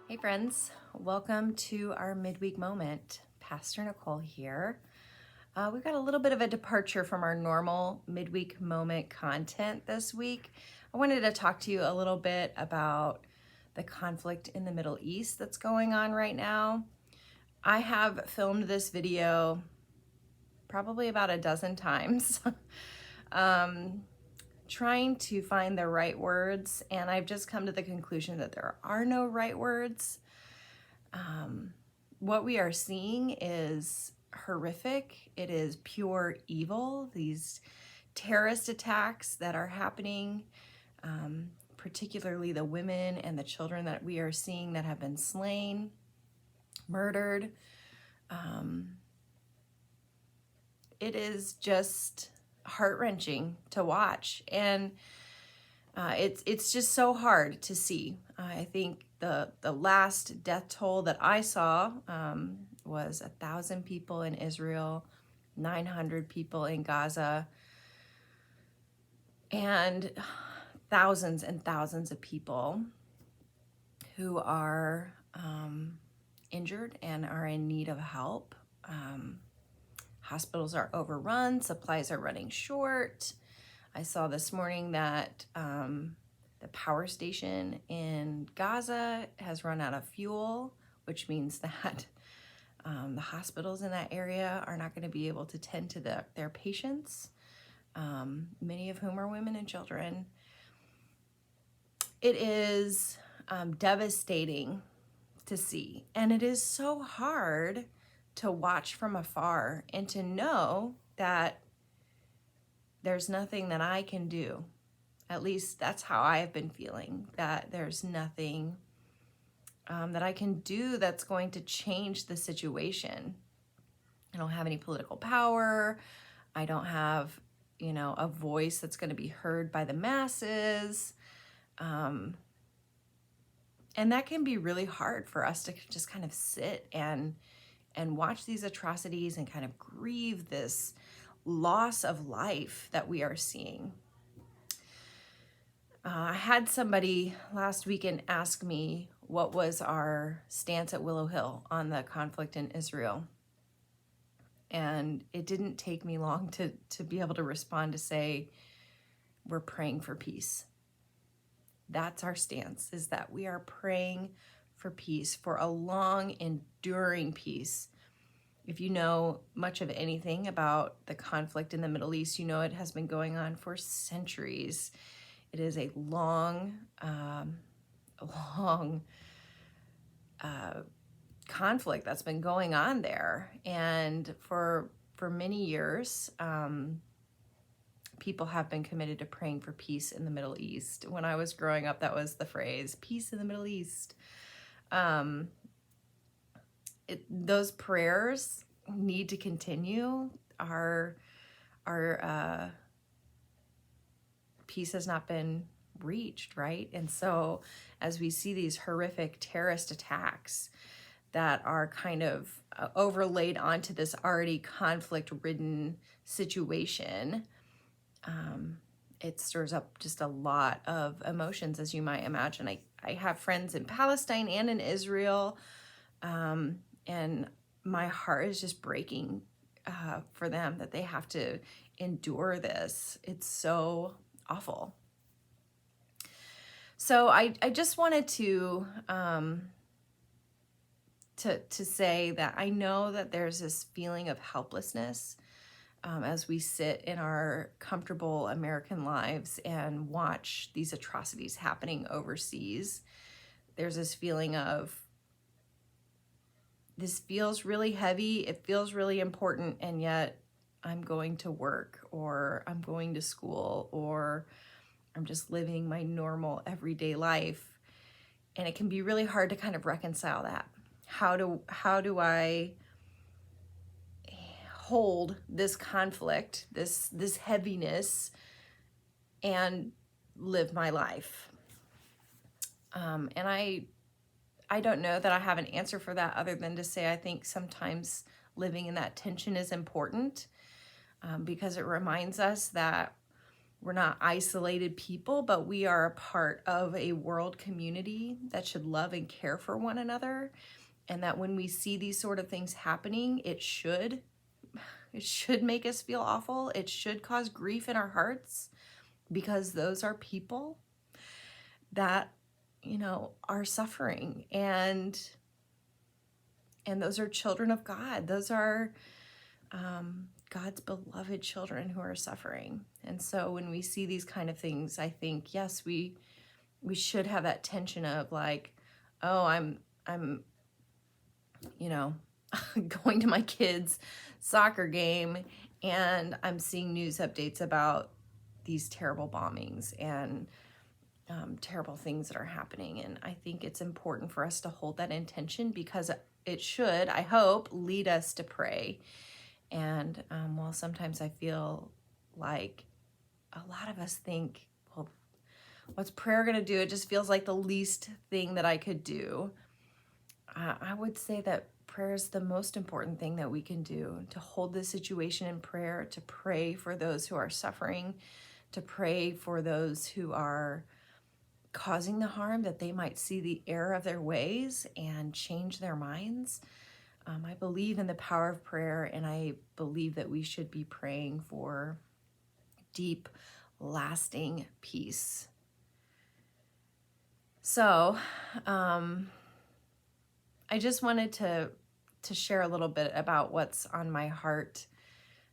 Hey friends, welcome to our midweek moment. Pastor Nicole here. We've got a little bit of a departure from our normal midweek moment content this week. I wanted to talk to you a little bit about the conflict in the Middle East that's going on right now. I have filmed this video probably about a dozen times. Trying to find the right words, and I've just come to the conclusion that there are no right words. What we are seeing is horrific. It is pure evil. These terrorist attacks that are happening, particularly the women and the children that we are seeing that have been slain, murdered. It is just heart-wrenching to watch, and it's just so hard to see. I think the last death toll that I saw was 1,000 people in Israel, 900 people in Gaza, and thousands and thousands of people who are injured and are in need of help. Hospitals are overrun, supplies are running short. I saw this morning that the power station in Gaza has run out of fuel, which means that the hospitals in that area are not going to be able to tend to their patients, many of whom are women and children. It is devastating to see, and it is so hard to watch from afar and to know that there's nothing that I can do. At least that's how I have been feeling, that there's nothing that I can do that's going to change the situation. I don't have any political power. I don't have, a voice that's going to be heard by the masses. And that can be really hard for us to just kind of sit and watch these atrocities and kind of grieve this loss of life that we are seeing. I had somebody last weekend ask me what was our stance at Willow Hill on the conflict in Israel. And it didn't take me long to be able to respond to say, we're praying for peace. That's our stance, is that we are praying for peace, for a long, enduring peace. If you know much of anything about the conflict in the Middle East, you know it has been going on for centuries. It is a long conflict that's been going on there. And for many years, people have been committed to praying for peace in the Middle East. When I was growing up, that was the phrase, peace in the Middle East. Those prayers need to continue. Our peace has not been reached, right? And so as we see these horrific terrorist attacks that are kind of overlaid onto this already conflict-ridden situation, it stirs up just a lot of emotions, as you might imagine. I have friends in Palestine and in Israel, and my heart is just breaking for them that they have to endure this. It's so awful. So I just wanted to say that I know that there's this feeling of helplessness as we sit in our comfortable American lives and watch these atrocities happening overseas. There's this feeling of, this feels really heavy, it feels really important, and yet I'm going to work, or I'm going to school, or I'm just living my normal everyday life. And it can be really hard to kind of reconcile that. How do I hold this conflict, this heaviness, and live my life? And I don't know that I have an answer for that, other than to say I think sometimes living in that tension is important, because it reminds us that we're not isolated people, but we are a part of a world community that should love and care for one another. And that when we see these sort of things happening, it should make us feel awful. It should cause grief in our hearts, because those are people that, are suffering, and those are children of God. Those are God's beloved children who are suffering. And so when we see these kind of things, I think, yes, we should have that tension of like, oh, I'm going to my kids' soccer game and I'm seeing news updates about these terrible bombings and terrible things that are happening. And I think it's important for us to hold that intention, because it should, I hope, lead us to pray. And while sometimes I feel like a lot of us think, well, what's prayer going to do? It just feels like the least thing that I could do. I would say that prayer is the most important thing that we can do, to hold the situation in prayer, to pray for those who are suffering, to pray for those who are causing the harm, that they might see the error of their ways and change their minds. I believe in the power of prayer, and I believe that we should be praying for deep, lasting peace. So, I just wanted to share a little bit about what's on my heart.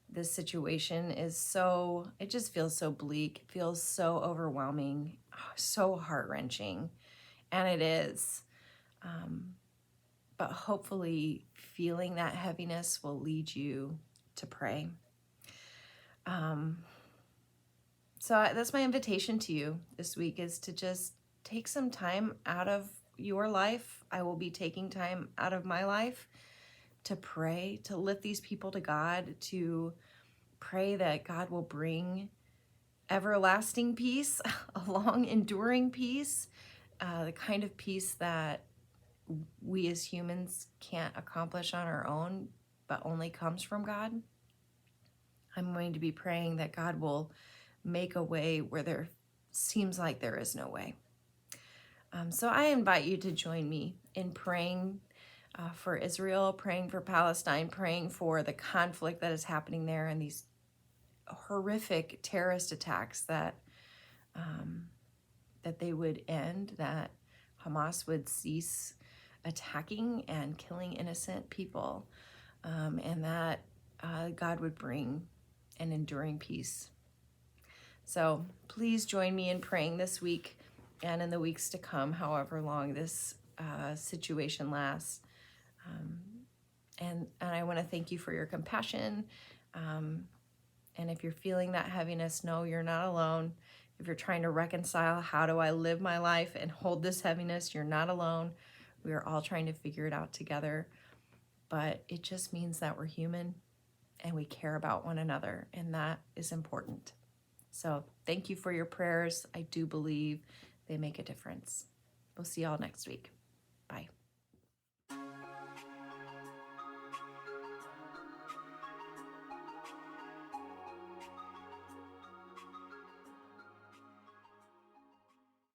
This situation it just feels so bleak, it feels so overwhelming, so heart-wrenching, and it is. But hopefully feeling that heaviness will lead you to pray. So that's my invitation to you this week, is to just take some time out of your life. I will be taking time out of my life to pray, to lift these people to God, to pray that God will bring everlasting peace, a long enduring peace, the kind of peace that we as humans can't accomplish on our own, but only comes from God. I'm going to be praying that God will make a way where there seems like there is no way. So I invite you to join me in praying for Israel, praying for Palestine, praying for the conflict that is happening there and these horrific terrorist attacks that they would end, that Hamas would cease attacking and killing innocent people, and that God would bring an enduring peace. So please join me in praying this week and in the weeks to come, however long this situation lasts. And I want to thank you for your compassion. And if you're feeling that heaviness, know you're not alone. If you're trying to reconcile, how do I live my life and hold this heaviness, you're not alone. We are all trying to figure it out together. But it just means that we're human and we care about one another, and that is important. So thank you for your prayers. I do believe they make a difference. We'll see y'all next week.